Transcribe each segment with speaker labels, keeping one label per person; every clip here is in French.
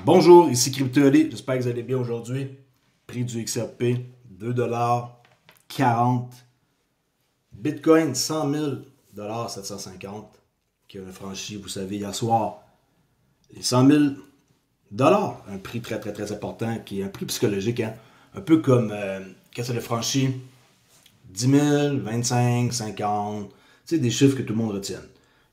Speaker 1: Bonjour, ici CryptoAli, j'espère que vous allez bien aujourd'hui. Prix du XRP, 2,40$. Bitcoin, 100 000 750$, qui a franchi, vous savez, hier soir, les 100 000$. Un prix très, très, très important, qui est un prix psychologique, hein? Un peu comme quand ça a franchi 10 000, 25, 50, tu sais, des chiffres que tout le monde retient.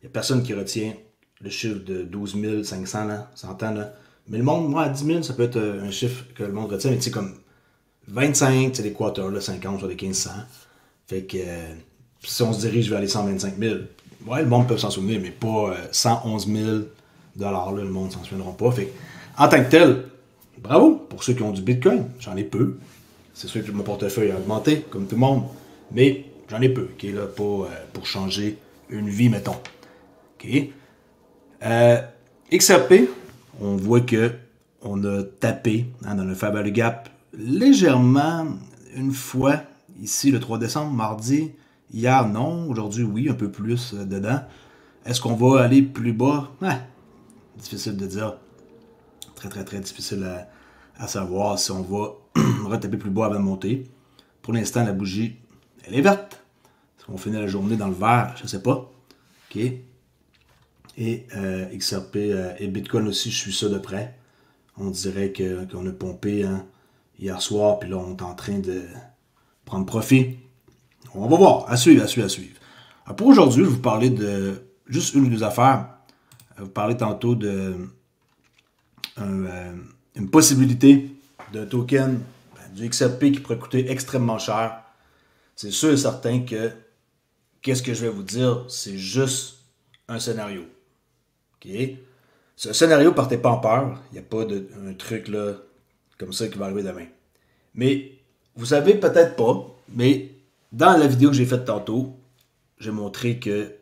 Speaker 1: Il n'y a personne qui retient le chiffre de 12 500, là, 100 ans, là. Mais le monde, moi, à 10 000, ça peut être un chiffre que le monde retient, mais tu sais, comme 25, tu sais, des quarters, là, 50, soit des 1500. Fait que si on se dirige vers les 125 000, ouais, le monde peut s'en souvenir, mais pas 111 000 là, le monde s'en souviendra pas. Fait que, en tant que tel, bravo pour ceux qui ont du Bitcoin. J'en ai peu. C'est sûr que mon portefeuille a augmenté, comme tout le monde, mais j'en ai peu, qui est là pour changer une vie, mettons. OK? XRP, on voit que on a tapé dans le Fair Value Gap légèrement une fois, ici le 3 décembre, mardi. Hier, non. Aujourd'hui, oui, un peu plus dedans. Est-ce qu'on va aller plus bas? Difficile de dire. Très, très, très difficile à savoir si on va retaper plus bas avant de monter. Pour l'instant, la bougie, elle est verte. Est-ce qu'on finit la journée dans le vert? Je ne sais pas. OK. Et XRP et Bitcoin aussi, je suis ça de près. On dirait qu'on a pompé hier soir, puis là, on est en train de prendre profit. On va voir. À suivre, à suivre, à suivre. Alors pour aujourd'hui, je vais vous parler de juste une ou deux affaires. Je vais vous parler tantôt de une possibilité d'un token du XRP qui pourrait coûter extrêmement cher. C'est sûr et certain que qu'est-ce que je vais vous dire, c'est juste un scénario. OK? Ce scénario, partez pas en peur. Il n'y a pas un truc là, comme ça qui va arriver demain. Mais vous savez peut-être pas, mais dans la vidéo que j'ai faite tantôt, j'ai montré que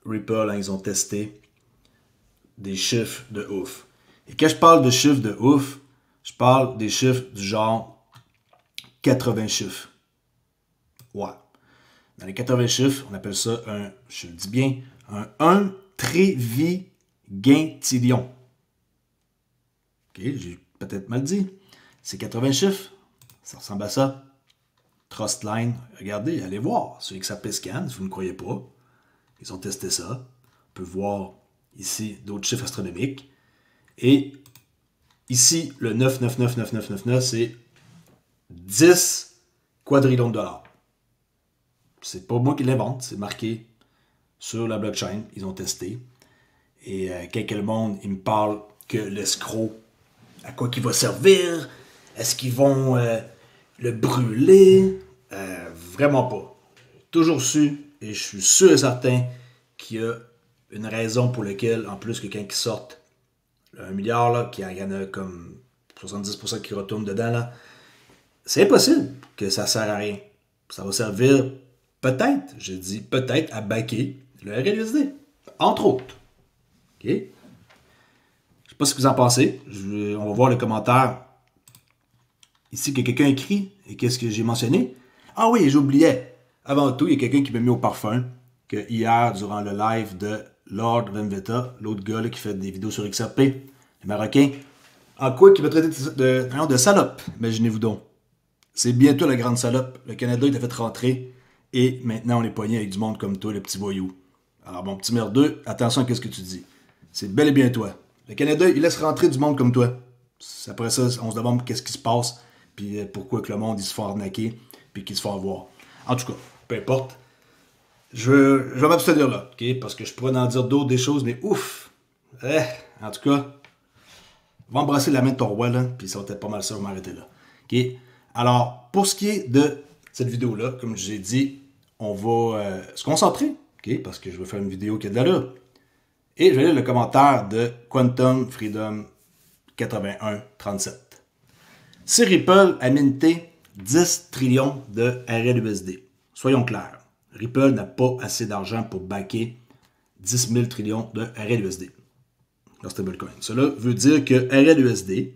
Speaker 1: Ripple, ils ont testé des chiffres de ouf. Et quand je parle de chiffres de ouf, je parle des chiffres du genre 80 chiffres. Ouais. Dans les 80 chiffres, on appelle ça je le dis bien, un 1 trillion. Ok, j'ai peut-être mal dit. C'est 80 chiffres. Ça ressemble à ça. Trustline, regardez, allez voir sur XRP Scan, si vous ne croyez pas. Ils ont testé ça. On peut voir ici d'autres chiffres astronomiques. Et ici, le 9999999, c'est 10 quadrillions de dollars. C'est pas moi qui l'invente, c'est marqué sur la blockchain. Ils ont testé. Et quand le monde, il me parle que l'escroc, à quoi qu'il va servir, est-ce qu'ils vont le brûler? Vraiment pas. Toujours su, et je suis sûr et certain qu'il y a une raison pour laquelle, en plus que quand ils sortent 1 milliard, là, qu'il y en a comme 70% qui retournent dedans, là, c'est impossible que ça sert à rien. Ça va servir peut-être, je dis peut-être, à backer le RLUSD, entre autres. OK? Je sais pas ce que vous en pensez. On va voir le commentaire ici que quelqu'un écrit. Et qu'est-ce que j'ai mentionné? Ah oui, j'oubliais. Avant tout, il y a quelqu'un qui m'a mis au parfum que hier, durant le live de Lord Venvetta, l'autre gars là, qui fait des vidéos sur XRP, le Marocain, en quoi qu'il m'a traité de salope, imaginez-vous donc. C'est bientôt la grande salope. Le Canada, il a fait rentrer et maintenant, on est poigné avec du monde comme toi, le petit voyou. Alors, mon petit merdeux, attention à ce que tu dis. C'est bel et bien toi. Le Canada, il laisse rentrer du monde comme toi. Après ça, on se demande qu'est-ce qui se passe, puis pourquoi que le monde, il se fait arnaquer, puis qu'il se fait avoir. En tout cas, peu importe. Je vais m'abstenir là, ok? Parce que je pourrais en dire d'autres des choses, mais ouf! En tout cas, va embrasser la main de ton roi, là, puis ça va être pas mal ça, je vais m'arrêter là. Ok? Alors, pour ce qui est de cette vidéo-là, comme je vous ai dit, on va se concentrer, ok? Parce que je vais faire une vidéo qui a de l'allure. Et je vais lire le commentaire de Quantum Freedom 8137. Si Ripple a minté 10 trillions de RLUSD, soyons clairs, Ripple n'a pas assez d'argent pour backer 10 000 trillions de RLUSD, leur stablecoin. Cela veut dire que RLUSD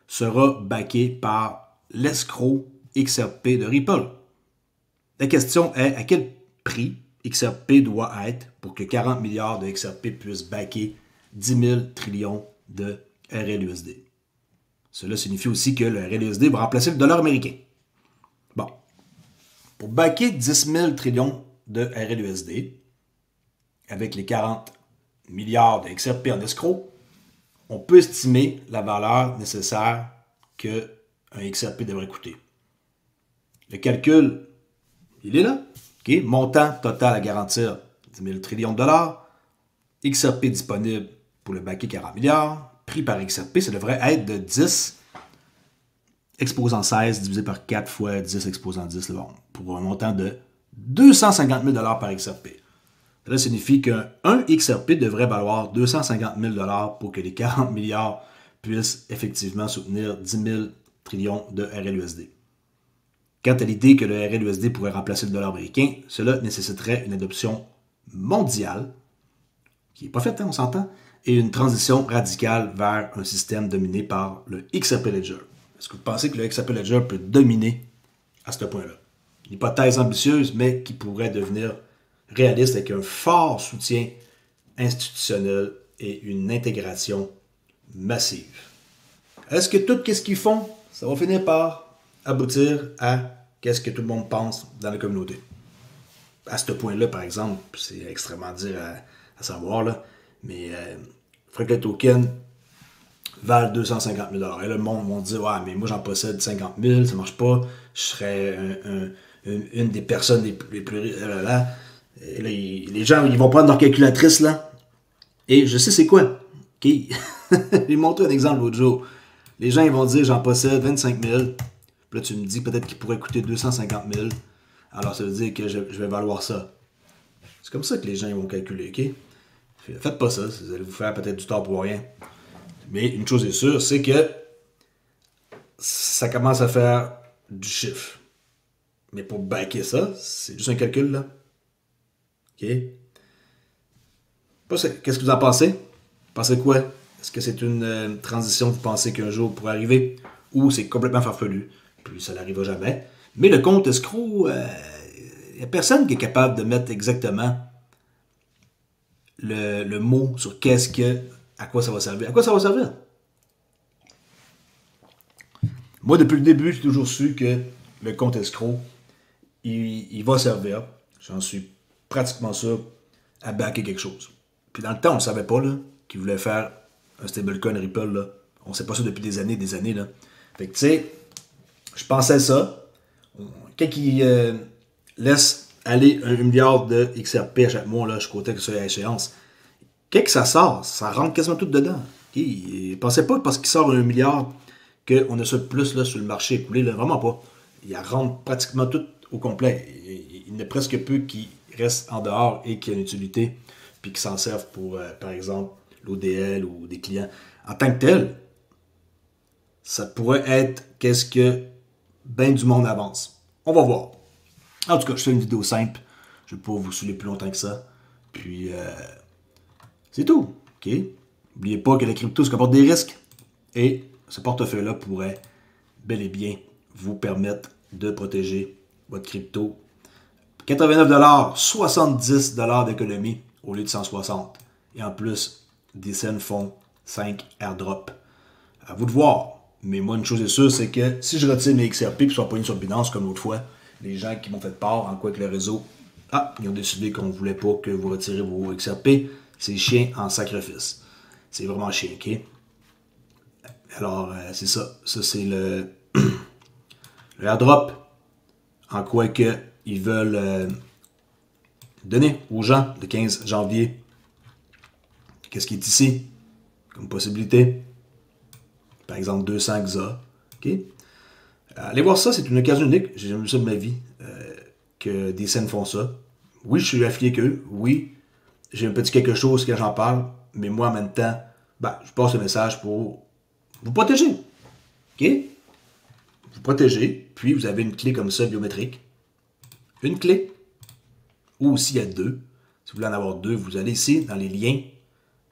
Speaker 1: sera backé par l'escroc XRP de Ripple. La question est à quel prix XRP doit être pour que 40 milliards de XRP puissent backer 10 000 trillions de RLUSD. Cela signifie aussi que le RLUSD va remplacer le dollar américain. Bon. Pour backer 10 000 trillions de RLUSD, avec les 40 milliards de XRP en escroc, on peut estimer la valeur nécessaire qu'un XRP devrait coûter. Le calcul, il est là. Okay? Montant total à garantir 10 000 trillions de dollars. XRP disponible pour le baquer 40 milliards. Prix par XRP, ça devrait être de 10 exposant 16 divisé par 4 fois 10 exposant 10, bon, pour un montant de 250 000 $ par XRP. Cela signifie qu'un XRP devrait valoir 250 000 $ pour que les 40 milliards puissent effectivement soutenir 10 000 trillions de RLUSD. Quant à l'idée que le RLUSD pourrait remplacer le dollar américain, cela nécessiterait une adoption mondiale, qui n'est pas faite, hein, on s'entend, et une transition radicale vers un système dominé par le XRP Ledger. Est-ce que vous pensez que le XRP Ledger peut dominer à ce point-là? Une hypothèse ambitieuse, mais qui pourrait devenir réaliste avec un fort soutien institutionnel et une intégration massive. Est-ce que tout ce qu'ils font, ça va finir par aboutir à qu'est-ce que tout le monde pense dans la communauté? À ce point-là, par exemple, c'est extrêmement dur à savoir, là, mais il faudrait que le token valent 250 000 $. Et le monde va dire, ouais, mais moi j'en possède 50 000, ça marche pas, je serais une des personnes les plus riches. Et là, les gens, ils vont prendre leur calculatrice, là, et je sais c'est quoi. OK? J'ai montré un exemple l'autre jour. Les gens, ils vont dire, j'en possède 25 000. Puis là, tu me dis peut-être qu'il pourrait coûter 250 000. Alors, ça veut dire que je vais valoir ça. C'est comme ça que les gens ils vont calculer, OK? Faites pas ça, vous allez vous faire peut-être du tort pour rien. Mais une chose est sûre, c'est que ça commence à faire du chiffre. Mais pour backer ça, c'est juste un calcul, là. OK? Qu'est-ce que vous en pensez? Vous pensez quoi? Est-ce que c'est une transition que vous pensez qu'un jour pourrait arriver? Ou c'est complètement farfelu? Puis ça n'arrivera jamais. Mais le compte escroc, il n'y a personne qui est capable de mettre exactement le mot sur à quoi ça va servir. À quoi ça va servir? Moi, depuis le début, j'ai toujours su que le compte escroc, il va servir, j'en suis pratiquement sûr, à backer quelque chose. Puis dans le temps, on ne savait pas qu'il voulait faire un stablecoin Ripple. Là. On ne sait pas ça depuis des années. Là. Fait que tu sais, je pensais ça. Quand il laisse aller 1 milliard de XRP à chaque mois, là, je comptais que ça à échéance. Quand ça sort, ça rentre quasiment tout dedans. Je ne pensais pas parce qu'il sort 1 milliard qu'on a ça de plus là, sur le marché écoulé. Là. Vraiment pas. Il rentre pratiquement tout au complet. Il n'y a presque peu qui restent en dehors et qui ont une utilité puis qui s'en servent pour, par exemple, l'ODL ou des clients. En tant que tel, ça pourrait être qu'est-ce que ben du monde avance. On va voir. En tout cas, je fais une vidéo simple. Je ne vais pas vous saouler plus longtemps que ça. Puis, c'est tout. OK? N'oubliez pas que la crypto se comporte des risques. Et ce portefeuille-là pourrait bel et bien vous permettre de protéger votre crypto. 89 $, 70 $ d'économie au lieu de 160. Et en plus, des scènes font 5 airdrops. À vous de voir. Mais moi, une chose est sûre, c'est que si je retire mes XRP et qu'ils sont pognés sur Binance comme l'autre fois, les gens qui m'ont fait part en quoi que le réseau, ils ont décidé qu'on ne voulait pas que vous retirez vos XRP. C'est chien en sacrifice. C'est vraiment chien, OK? Alors, c'est ça. Ça, c'est le airdrop. En quoi que ils veulent donner aux gens le 15 janvier. Qu'est-ce qui est ici comme possibilité? Par exemple, 200 XA. OK? Allez voir ça, c'est une occasion unique. J'ai jamais vu ça de ma vie, que des scènes font ça. Oui, je suis affilié qu'eux. Oui, j'ai un petit quelque chose quand j'en parle. Mais moi, en même temps, je passe le message pour vous protéger. OK? Vous protéger. Puis, vous avez une clé comme ça, biométrique. Une clé. Ou s'il y a deux. Si vous voulez en avoir deux, vous allez ici, dans les liens.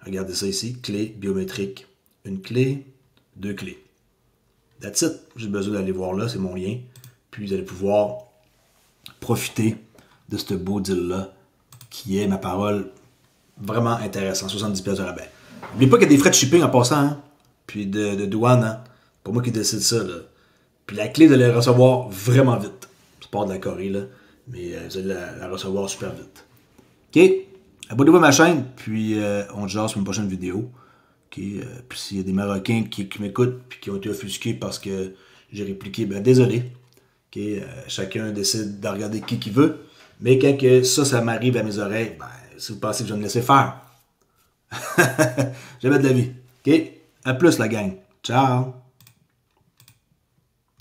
Speaker 1: Regardez ça ici. Clé biométrique. Une clé, deux clés. That's it. J'ai besoin d'aller voir là, c'est mon lien. Puis vous allez pouvoir profiter de ce beau deal-là, qui est, ma parole, vraiment intéressant. 70$ de rabais. N'oubliez pas qu'il y a des frais de shipping en passant, hein? Puis de douane. Hein? Pas moi qui décide ça, là. Puis la clé de les recevoir vraiment vite. Ça part de la Corée, là. Mais vous allez la recevoir super vite. OK? Abonnez-vous à ma chaîne, puis on te jase sur une prochaine vidéo. OK? Puis s'il y a des Marocains qui m'écoutent, puis qui ont été offusqués parce que j'ai répliqué, ben désolé. OK? Chacun décide de regarder qui veut. Mais quand que ça m'arrive à mes oreilles, ben, si vous pensez que je vais me laisser faire, jamais de la vie. OK? À plus, la gang. Ciao!